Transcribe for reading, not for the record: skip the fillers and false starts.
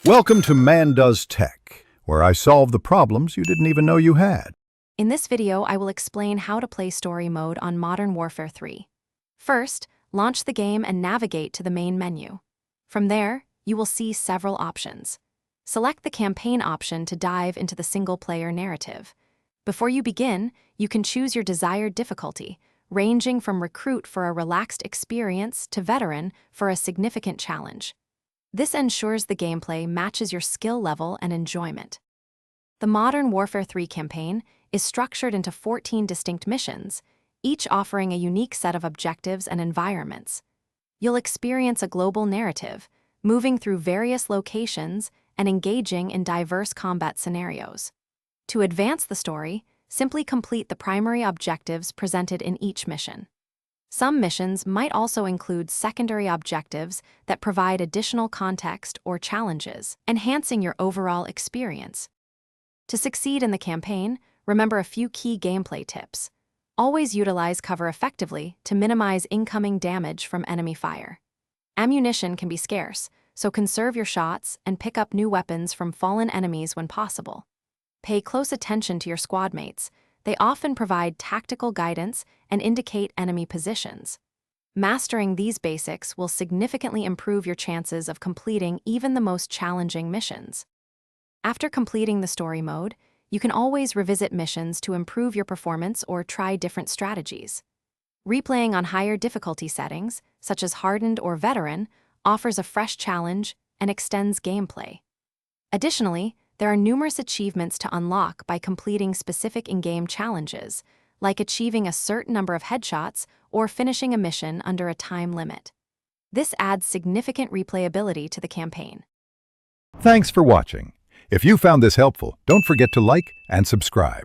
Welcome to Man Does Tech, where I solve the problems you didn't even know you had. In this video, I will explain how to play story mode on Modern Warfare 3. First, launch the game and navigate to the main menu. From there, you will see several options. Select the campaign option to dive into the single-player narrative. Before you begin, you can choose your desired difficulty, ranging from recruit for a relaxed experience to veteran for a significant challenge. This ensures the gameplay matches your skill level and enjoyment. The Modern Warfare 3 campaign is structured into 14 distinct missions, each offering a unique set of objectives and environments. You'll experience a global narrative, moving through various locations and engaging in diverse combat scenarios. To advance the story, simply complete the primary objectives presented in each mission. Some missions might also include secondary objectives that provide additional context or challenges, enhancing your overall experience. To succeed in the campaign, remember a few key gameplay tips. Always utilize cover effectively to minimize incoming damage from enemy fire. Ammunition can be scarce, so conserve your shots and pick up new weapons from fallen enemies when possible. Pay close attention to your squad mates. They often provide tactical guidance and indicate enemy positions. Mastering these basics will significantly improve your chances of completing even the most challenging missions. After completing the story mode, you can always revisit missions to improve your performance or try different strategies. Replaying on higher difficulty settings, such as Hardened or Veteran, offers a fresh challenge and extends gameplay. Additionally, there are numerous achievements to unlock by completing specific in-game challenges, like achieving a certain number of headshots or finishing a mission under a time limit. This adds significant replayability to the campaign. Thanks for watching. If you found this helpful, don't forget to like and subscribe.